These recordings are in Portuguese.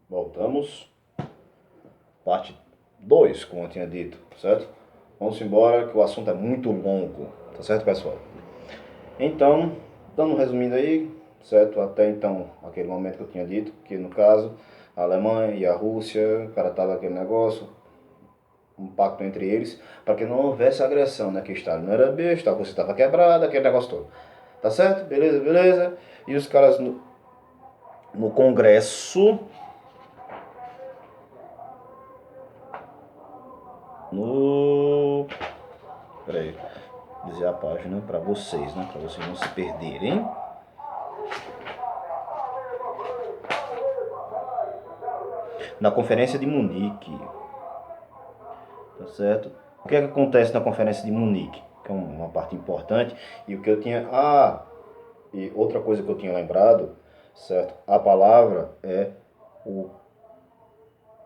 Voltamos. Parte 2, como eu tinha dito, certo? Vamos embora que o assunto é muito longo, tá certo, pessoal? Então, dando um resumindo aí, certo? Até então, aquele momento que eu tinha dito, que no caso, a Alemanha e a Rússia, o cara tava aquele negócio, um pacto entre eles, para que não houvesse agressão, né? Que Stalin não era besta, a Rússia estava quebrada, aquele negócio todo. Tá certo? Beleza, beleza. E os caras no Congresso, no... Peraí, dizer a página para vocês, né? Para vocês não se perderem. Na Conferência de Munique, tá certo? O que é que acontece na Conferência de Munique? Que é uma parte importante. E o que eu tinha... e outra coisa que eu tinha lembrado, certo? A palavra é o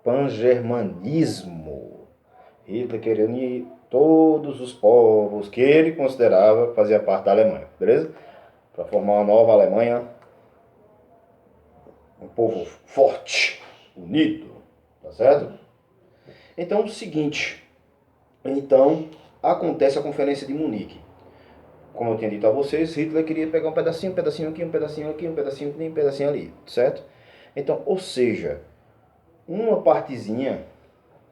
pangermanismo. Hitler queria unir todos os povos que ele considerava fazia parte da Alemanha, beleza? Para formar uma nova Alemanha, um povo forte, unido, tá certo? Então, o seguinte, então acontece a Conferência de Munique. Como eu tinha dito a vocês, Hitler queria pegar um pedacinho aqui, um pedacinho aqui, um pedacinho aqui, um pedacinho ali, certo? Então, ou seja, uma partezinha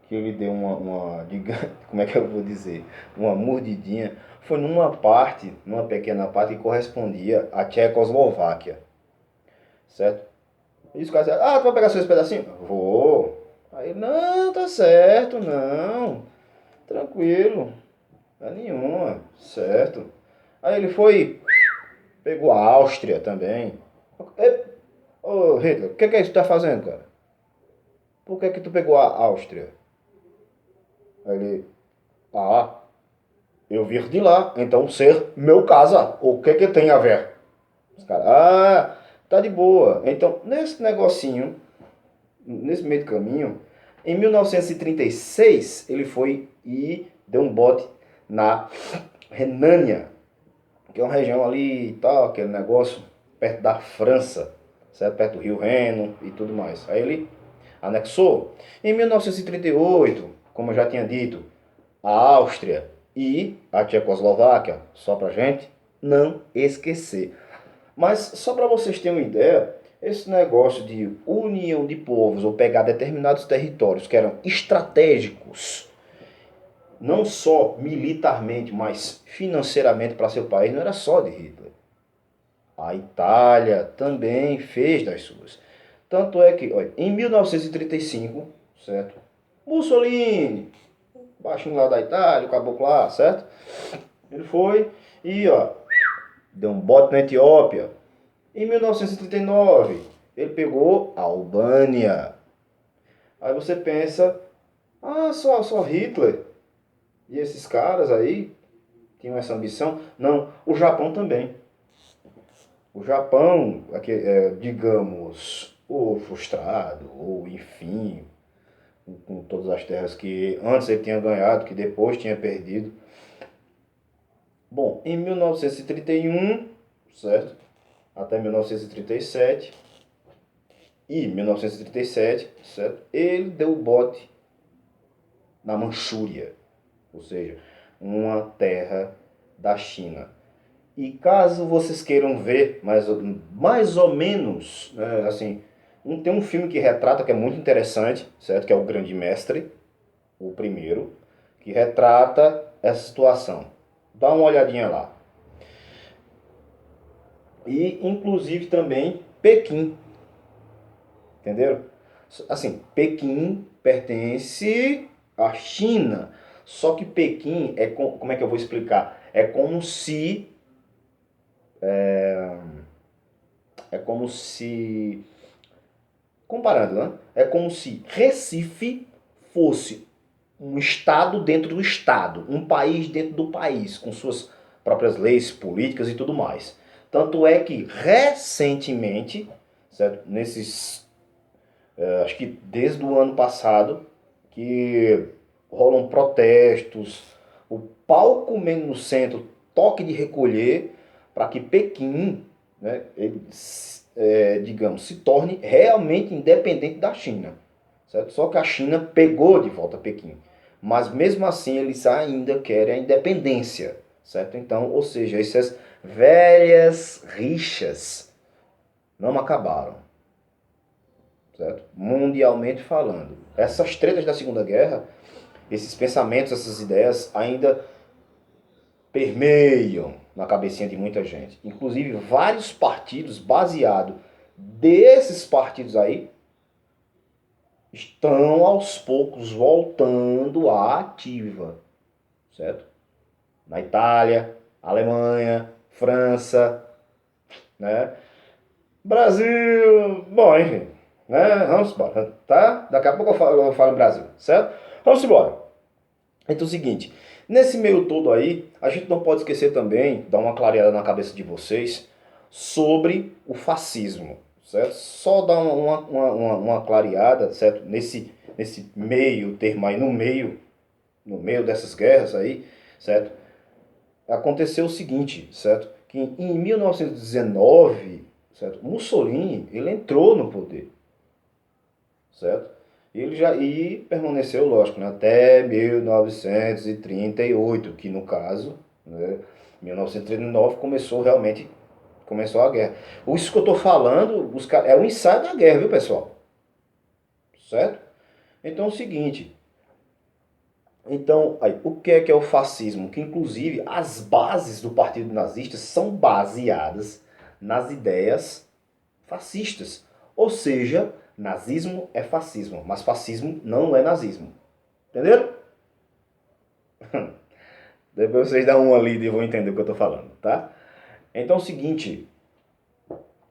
que ele deu como é que eu vou dizer, uma mordidinha, foi numa pequena parte que correspondia à Tchecoslováquia, certo? E os caras disseram, tu vai pegar só esse pedacinho? Vou. Aí, não, tá certo, não, tranquilo, não é nenhuma, certo. Aí ele foi, pegou a Áustria também. Ô Hitler, o que é isso que tu tá fazendo, cara? Por que tu pegou a Áustria? Aí ele, ah, eu vir de lá, então ser meu casa. O que tem a ver? Os caras, tá de boa. Então, nesse negocinho, nesse meio do caminho, em 1936, ele foi e deu um bote na Renânia, que é uma região ali e tal, aquele negócio, perto da França, certo? Perto do Rio Reno e tudo mais. Aí ele anexou. Em 1938, como eu já tinha dito, a Áustria e a Tchecoslováquia, só pra gente não esquecer. Mas só para vocês terem uma ideia, esse negócio de união de povos ou pegar determinados territórios que eram estratégicos, não só militarmente, mas financeiramente para seu país, não era só de Hitler. A Itália também fez das suas. Tanto é que, olha, em 1935, certo? Mussolini, baixinho lá da Itália, o caboclo lá, certo? Ele foi e, deu um bote na Etiópia. Em 1939, ele pegou a Albânia. Aí você pensa, só Hitler e esses caras aí tinham essa ambição? Não, o Japão também. O Japão, digamos, ou frustrado, ou enfim, com todas as terras que antes ele tinha ganhado, que depois tinha perdido. Bom, em 1931, certo? Até 1937 e 1937, certo? Ele deu o bote na Manchúria, ou seja, uma terra da China. E caso vocês queiram ver mais ou menos, né, assim, tem um filme que retrata que é muito interessante, certo? Que é o Grande Mestre, o primeiro, que retrata essa situação. Dá uma olhadinha lá. E inclusive também Pequim, entenderam? Assim, Pequim pertence à China, só que Pequim como é que eu vou explicar? É como se comparando, né? É como se Recife fosse um estado dentro do estado, um país dentro do país, com suas próprias leis, políticas e tudo mais. Tanto é que recentemente, certo? Acho que desde o ano passado, que rolam protestos, o pau comendo no centro, toque de recolher, para que Pequim, né, digamos, se torne realmente independente da China, certo? Só que a China pegou de volta Pequim, mas mesmo assim eles ainda querem a independência, certo? Então, ou seja, essas velhas rixas não acabaram, certo? Mundialmente falando. Essas tretas da Segunda Guerra, esses pensamentos, essas ideias ainda permeiam na cabecinha de muita gente. Inclusive, vários partidos baseados desses partidos aí estão aos poucos voltando à ativa, certo? Na Itália, Alemanha, França, né? Brasil, bom, enfim, né? Vamos embora, tá? Daqui a pouco eu falo Brasil, certo? Vamos embora. Então é o seguinte, nesse meio todo aí, a gente não pode esquecer também, dar uma clareada na cabeça de vocês, sobre o fascismo, certo? Só dar uma clareada, certo? Nesse meio termo aí, no meio dessas guerras aí, certo? Aconteceu o seguinte, certo? Que em 1919, certo? Mussolini, ele entrou no poder, certo? Ele já permaneceu, lógico, né, até 1938, que no caso, né, 1939 começou a guerra. Isso que eu estou falando, é o ensaio da guerra, viu, pessoal? Certo? Então é o seguinte. Então, aí, o que é o fascismo? Que inclusive as bases do Partido Nazista são baseadas nas ideias fascistas. Ou seja, nazismo é fascismo, mas fascismo não é nazismo. Entenderam? Depois vocês dão uma lida e vão entender o que eu estou falando, tá? Então é o seguinte,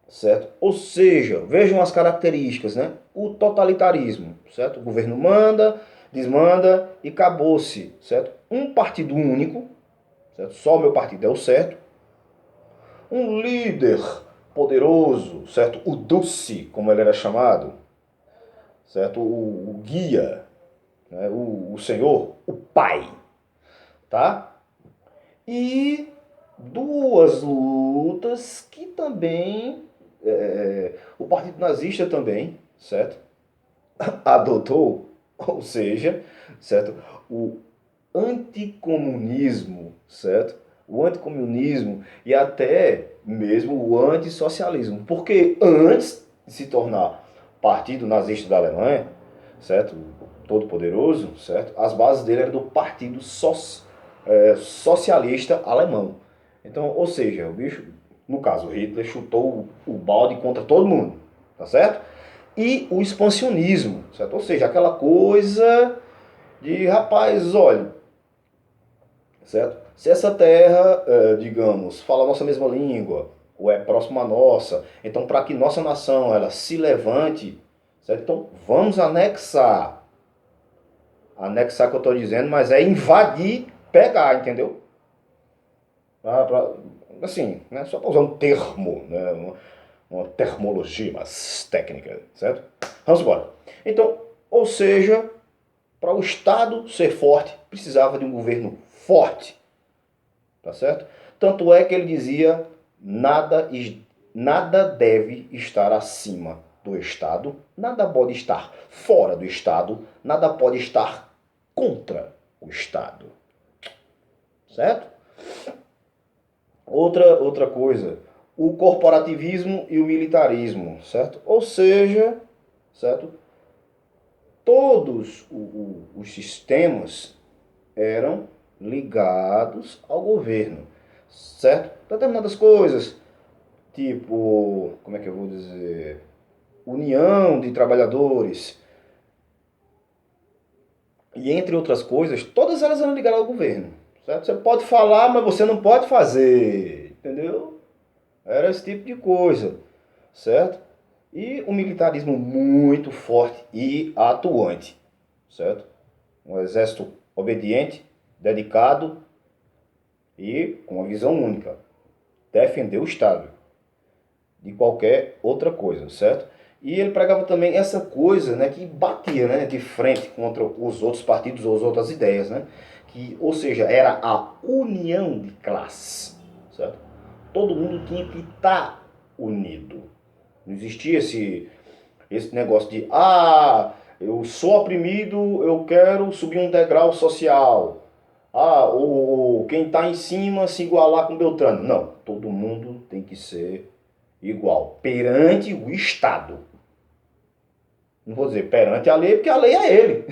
certo? Ou seja, vejam as características, né? O totalitarismo, certo? O governo manda, desmanda e acabou-se, certo? Um partido único, certo? Só o meu partido é o certo. Um líder poderoso, certo? O Dulce, como ele era chamado, certo? O guia, né? O senhor, o pai, tá? E duas lutas que também o Partido Nazista também, certo? Adotou, ou seja, certo? O anticomunismo, certo? O anticomunismo e até mesmo o antissocialismo. Porque antes de se tornar Partido Nazista da Alemanha, certo? Todo poderoso, certo? As bases dele eram do Partido Socialista Alemão. Então, ou seja, o bicho, no caso, Hitler chutou o balde contra todo mundo, tá certo? E o expansionismo, certo? Ou seja, aquela coisa de, rapaz, olha, certo? Se essa terra, digamos, fala a nossa mesma língua, ou é próxima à nossa, então para que nossa nação ela se levante, certo? Então vamos anexar. Anexar que eu estou dizendo, mas é invadir, pegar, entendeu? Assim, né? Só para usar um termo, né? Uma termologia mais técnica, certo? Vamos embora. Então, ou seja, para o Estado ser forte, precisava de um governo forte, tá certo? Tanto é que ele dizia, nada deve estar acima do Estado, nada pode estar fora do Estado, nada pode estar contra o Estado, certo? Outra coisa, o corporativismo e o militarismo, certo? Ou seja, certo? Todos os sistemas eram ligados ao governo, certo? Determinadas coisas, tipo, como é que eu vou dizer? União de trabalhadores, e entre outras coisas, todas elas eram ligadas ao governo, certo? Você pode falar, mas você não pode fazer, entendeu? Era esse tipo de coisa, certo? E um militarismo muito forte e atuante, certo? Um exército obediente, dedicado e com uma visão única. Defender o Estado de qualquer outra coisa, certo? E ele pregava também essa coisa, né, que batia, né, de frente contra os outros partidos ou as outras ideias, né? Que, ou seja, era a união de classes, certo? Todo mundo tinha que estar unido, Não existia esse negócio de, eu sou oprimido, eu quero subir um degrau social. Ou quem está em cima se igualar com Beltrano. Não, todo mundo tem que ser igual perante o Estado. Não vou dizer perante a lei, porque a lei é ele.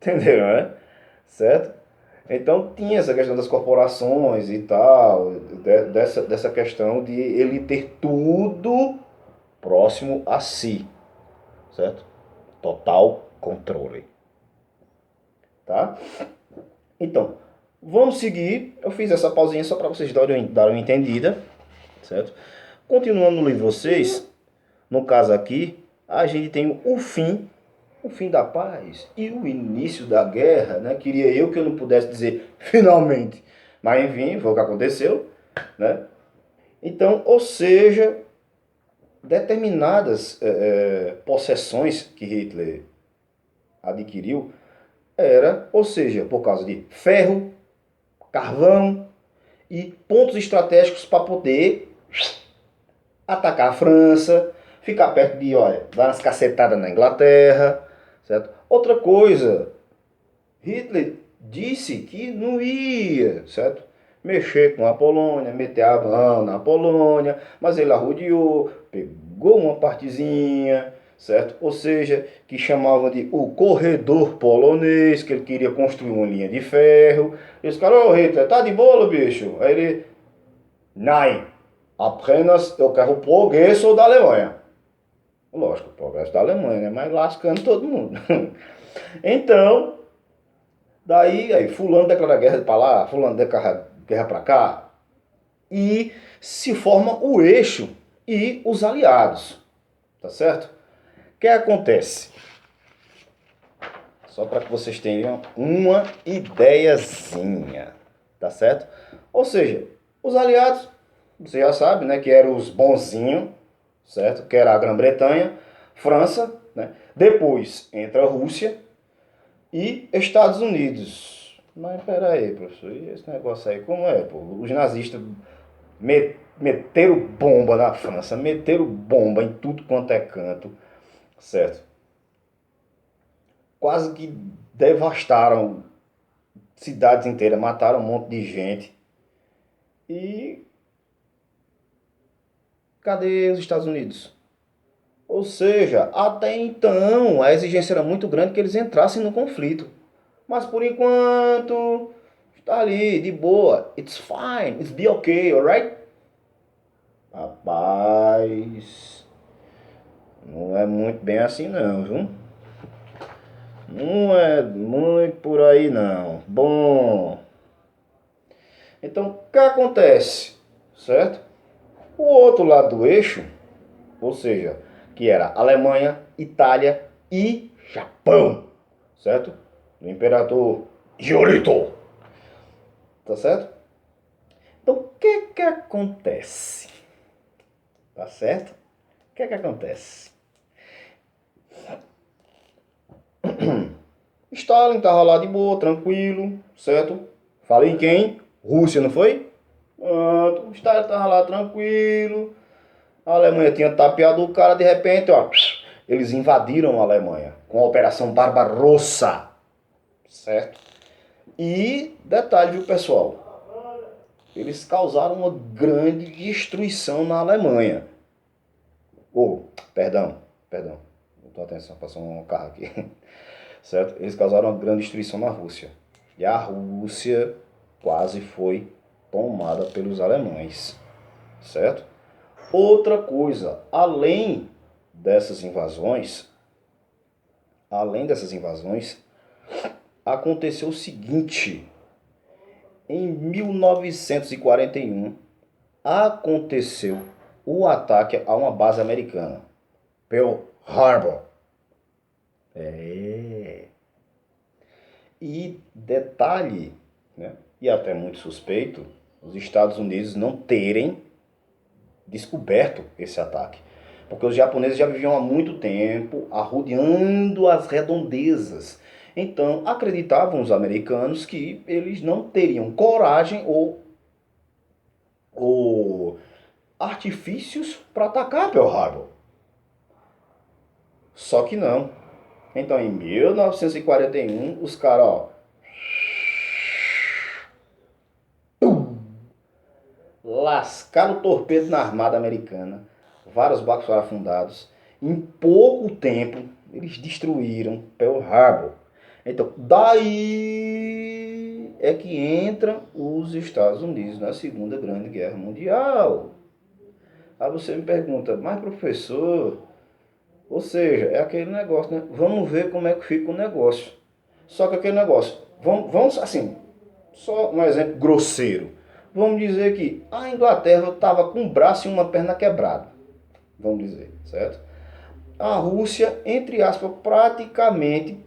Entenderam, né? Certo? Então tinha essa questão das corporações e tal, dessa questão de ele ter tudo próximo a si, certo? Total controle, tá? Então, vamos seguir. Eu fiz essa pausinha só para vocês darem uma entendida, certo? Continuando no livro de vocês, no caso aqui, a gente tem o fim da paz e o início da guerra, né? Queria eu que eu não pudesse dizer finalmente, mas enfim, foi o que aconteceu, né? Então, ou seja, determinadas possessões que Hitler adquiriu ou seja, por causa de ferro, carvão e pontos estratégicos para poder atacar a França, ficar perto de, dar umas cacetadas na Inglaterra, certo? Outra coisa, Hitler disse que não ia, certo? Mexer com a Polônia, meter a mão na Polônia, mas ele arrodeou, pegou uma partezinha, certo? Ou seja, que chamavam de o corredor polonês, que ele queria construir uma linha de ferro. E os caras, Hitler, tá de boa, bicho? Aí ele, nein, apenas eu quero o progresso da Alemanha. Lógico, o progresso da Alemanha, né? Mas lascando todo mundo. Então, daí fulano declara guerra para lá, fulano declara guerra para cá, e se forma o eixo e os aliados, tá certo? O que acontece? Só para que vocês tenham uma ideiazinha, tá certo? Ou seja, os aliados, você já sabe, né, que eram os bonzinhos, certo? Que era a Grã-Bretanha, França, né? Depois entra a Rússia e Estados Unidos. Mas peraí, professor, e esse negócio aí, como é, pô? Os nazistas meteram bomba na França, meteram bomba em tudo quanto é canto, certo? Quase que devastaram cidades inteiras, mataram um monte de gente. E cadê os Estados Unidos? Ou seja, até então a exigência era muito grande que eles entrassem no conflito. Mas por enquanto, está ali, de boa. It's fine, it's be okay, alright? Rapaz, não é muito bem assim não, viu? Não é muito por aí não. Bom, então o que acontece, certo? O outro lado do eixo, ou seja, que era Alemanha, Itália e Japão, certo? Do imperador Hirohito, tá certo? Então o que acontece? Tá certo? O que acontece? Stalin tava lá de boa, tranquilo, certo? Falei em quem? Rússia, não foi? Pronto, o Stalin tava lá tranquilo. A Alemanha tinha tapeado o cara, de repente, eles invadiram a Alemanha com a Operação Barbarossa, certo? E detalhe, viu, pessoal? Eles causaram uma grande destruição na Alemanha. Perdão. Não tô atenção, passou um carro aqui. Certo? Eles causaram uma grande destruição na Rússia. E a Rússia quase foi tomada pelos alemães. Certo? Outra coisa, além dessas invasões, aconteceu o seguinte. Em 1941, aconteceu o ataque a uma base americana, Pearl Harbor. E detalhe, né, e até muito suspeito, os Estados Unidos não terem descoberto esse ataque. Porque os japoneses já viviam há muito tempo arrodeando as redondezas. Então, acreditavam os americanos que eles não teriam coragem ou artifícios para atacar Pearl Harbor. Só que não. Então, em 1941, os caras, ó, lascaram o torpedo na armada americana. Vários barcos foram afundados. Em pouco tempo, eles destruíram Pearl Harbor. Então, daí é que entram os Estados Unidos na Segunda Grande Guerra Mundial. Aí você me pergunta, mas professor, ou seja, é aquele negócio, né? Vamos ver como é que fica o negócio. Só que aquele negócio, vamos assim, só um exemplo grosseiro. Vamos dizer que a Inglaterra estava com um braço e uma perna quebrada. Vamos dizer, certo? A Rússia, entre aspas, praticamente,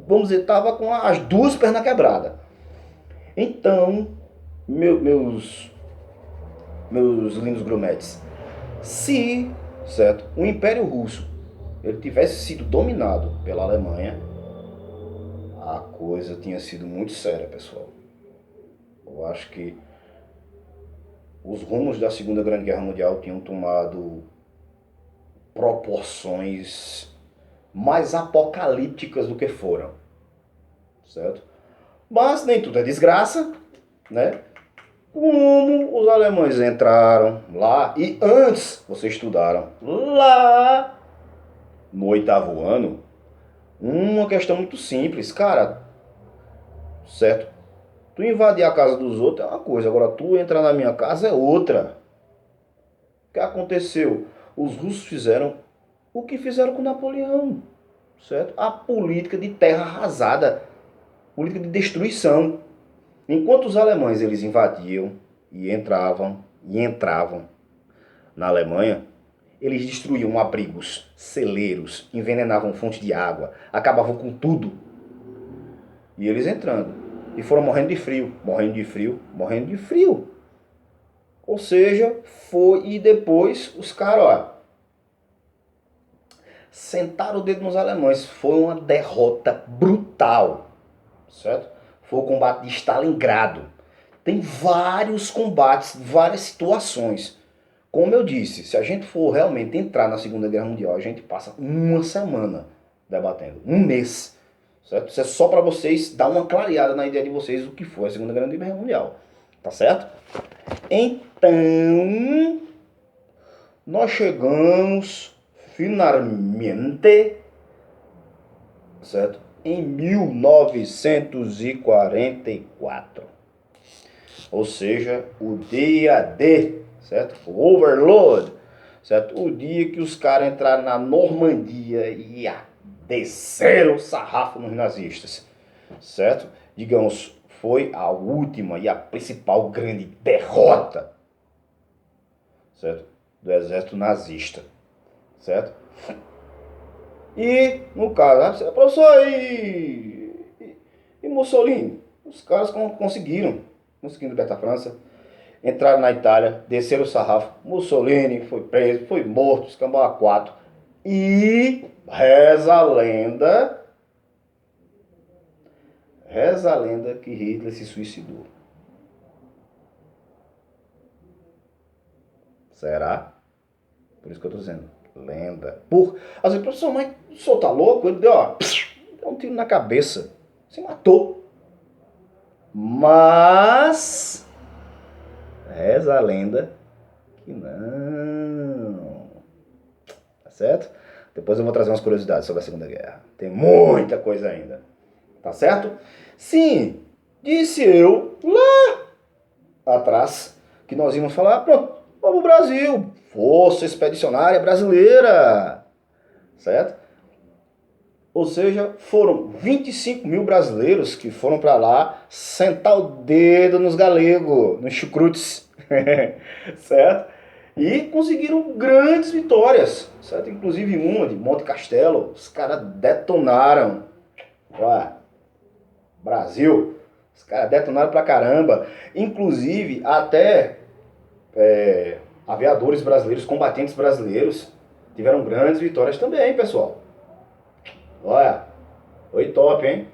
vamos dizer, estava com as duas pernas quebradas. Então, meus lindos grumetes, se, certo, o Império Russo ele tivesse sido dominado pela Alemanha, a coisa tinha sido muito séria, pessoal. Eu acho que os rumos da Segunda Grande Guerra Mundial tinham tomado proporções mais apocalípticas do que foram, certo? Mas nem tudo é desgraça, né? Como os alemães entraram lá, e antes vocês estudaram lá no 8º ano, uma questão muito simples, cara, certo? Tu invadir a casa dos outros é uma coisa, agora tu entrar na minha casa é outra. O que aconteceu? Os russos fizeram o que fizeram com Napoleão, certo? A política de terra arrasada, política de destruição. Enquanto os alemães eles invadiam e entravam na Alemanha, eles destruíam abrigos, celeiros, envenenavam fontes de água, acabavam com tudo. E eles entrando. E foram morrendo de frio, morrendo de frio, morrendo de frio. Ou seja, foi e depois os caras, ó, sentaram o dedo nos alemães. Foi uma derrota brutal, certo? Foi o combate de Stalingrado. Tem vários combates, várias situações. Como eu disse, se a gente for realmente entrar na Segunda Guerra Mundial, a gente passa uma semana debatendo, um mês. Certo? Isso é só para vocês dar uma clareada na ideia de vocês o que foi a Segunda Grande Guerra Mundial. Tá certo? Então, nós chegamos finalmente, certo? Em 1944. Ou seja, o dia D, certo? O Overlord, certo? O dia que os caras entraram na Normandia e desceram o sarrafo nos nazistas, certo? Digamos, foi a última e a principal grande derrota, certo? Do exército nazista, certo? E, no caso, professor, e Mussolini? Os caras conseguiram libertar a França, entraram na Itália, desceram o sarrafo, Mussolini foi preso, foi morto, escambau a 4, e reza a lenda que Hitler se suicidou. Será? Por isso que eu tô dizendo, lenda. Assim, professor, mas o senhor tá louco? Ele deu um tiro na cabeça, se matou. Mas reza a lenda que não. Tá certo? Depois eu vou trazer umas curiosidades sobre a Segunda Guerra. Tem muita coisa ainda. Tá certo? Sim, disse eu lá atrás que nós íamos falar, pronto, vamos pro Brasil. Força Expedicionária Brasileira. Certo? Ou seja, foram 25 mil brasileiros que foram para lá sentar o dedo nos galegos, nos chucrutes. Certo? E conseguiram grandes vitórias, certo? Inclusive uma de Monte Castelo, os caras detonaram. Ué, Brasil, os caras detonaram pra caramba. Inclusive até aviadores brasileiros, combatentes brasileiros, tiveram grandes vitórias também, pessoal. Olha, foi top, hein?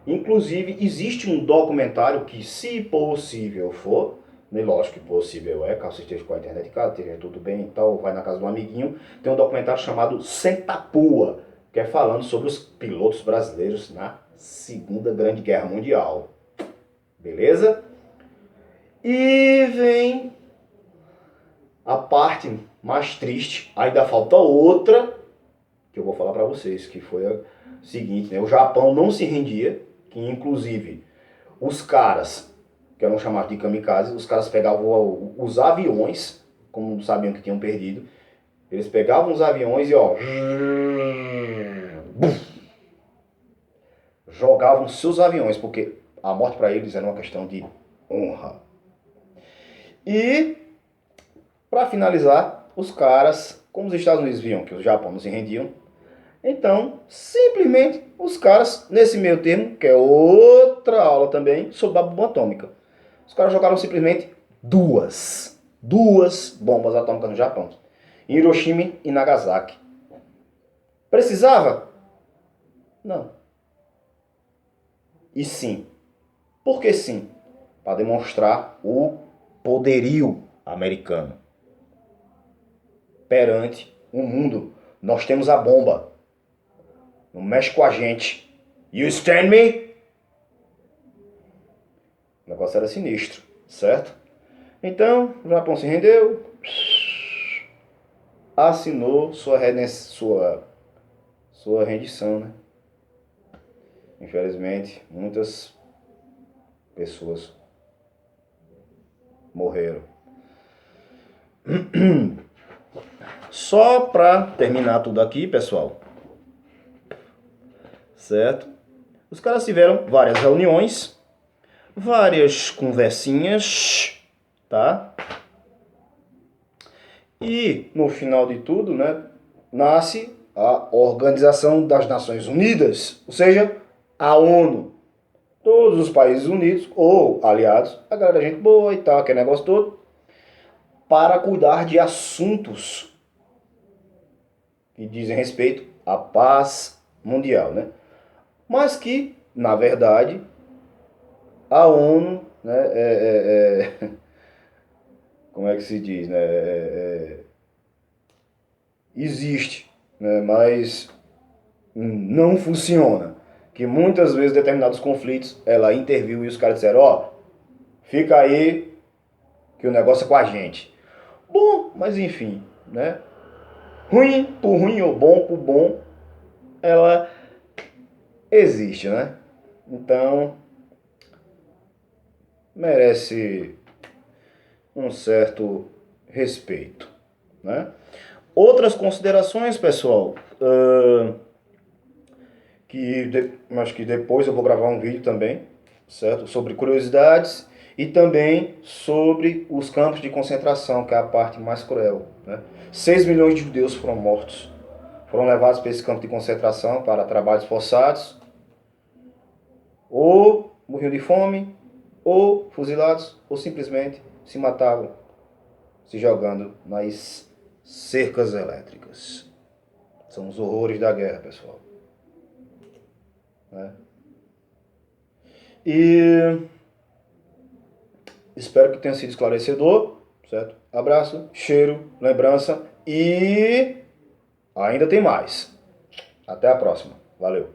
Inclusive existe um documentário que, se possível for, né? Lógico que possível é, caso você esteja com a internet em casa, esteja tudo bem e tal, vai na casa de um amiguinho, tem um documentário chamado Sentapua, que é falando sobre os pilotos brasileiros na Segunda Grande Guerra Mundial. Beleza? E vem a parte mais triste, ainda falta outra, que eu vou falar para vocês, que foi a seguinte, né? O Japão não se rendia, que inclusive os caras, que eram chamados de kamikazes, os caras pegavam os aviões, como sabiam que tinham perdido, eles pegavam os aviões e jogavam seus aviões, porque a morte para eles era uma questão de honra. E, para finalizar, os caras, como os Estados Unidos viam que o Japão não se rendiam, então, simplesmente, os caras, nesse meio termo, que é outra aula também, sobre a bomba atômica, os caras jogaram simplesmente duas bombas atômicas no Japão, em Hiroshima e Nagasaki. Precisava? Não. E sim. Por que sim? Para demonstrar o poderio americano perante o mundo. Nós temos a bomba. Não mexe com a gente. You stand me? O negócio era sinistro, certo? Então, o Japão se rendeu, assinou sua rendição, né? Infelizmente, muitas pessoas morreram. Só para terminar tudo aqui, pessoal, certo? Os caras tiveram várias reuniões, várias conversinhas, tá? E no final de tudo, né, nasce a Organização das Nações Unidas, ou seja, a ONU. Todos os países unidos, ou aliados, a galera gente boa e tal, aquele negócio todo, para cuidar de assuntos que dizem respeito à paz mundial, né? Mas que, na verdade, a ONU, né, como é que se diz, né, existe, né, mas não funciona. Que muitas vezes determinados conflitos ela interviu e os caras disseram, ó, fica aí que o negócio é com a gente. Bom, mas enfim, né? Ruim por ruim ou bom por bom, ela existe, né? Então, merece um certo respeito, né? Outras considerações, pessoal, acho que depois eu vou gravar um vídeo também, certo? Sobre curiosidades e também sobre os campos de concentração, que é a parte mais cruel, né? 6 milhões de judeus foram mortos, foram levados para esse campo de concentração para trabalhos forçados, ou morriam de fome, ou fuzilados, ou simplesmente se matavam, se jogando nas cercas elétricas. São os horrores da guerra, pessoal. Né? E espero que tenha sido esclarecedor, certo? Abraço, cheiro, lembrança e ainda tem mais. Até a próxima. Valeu.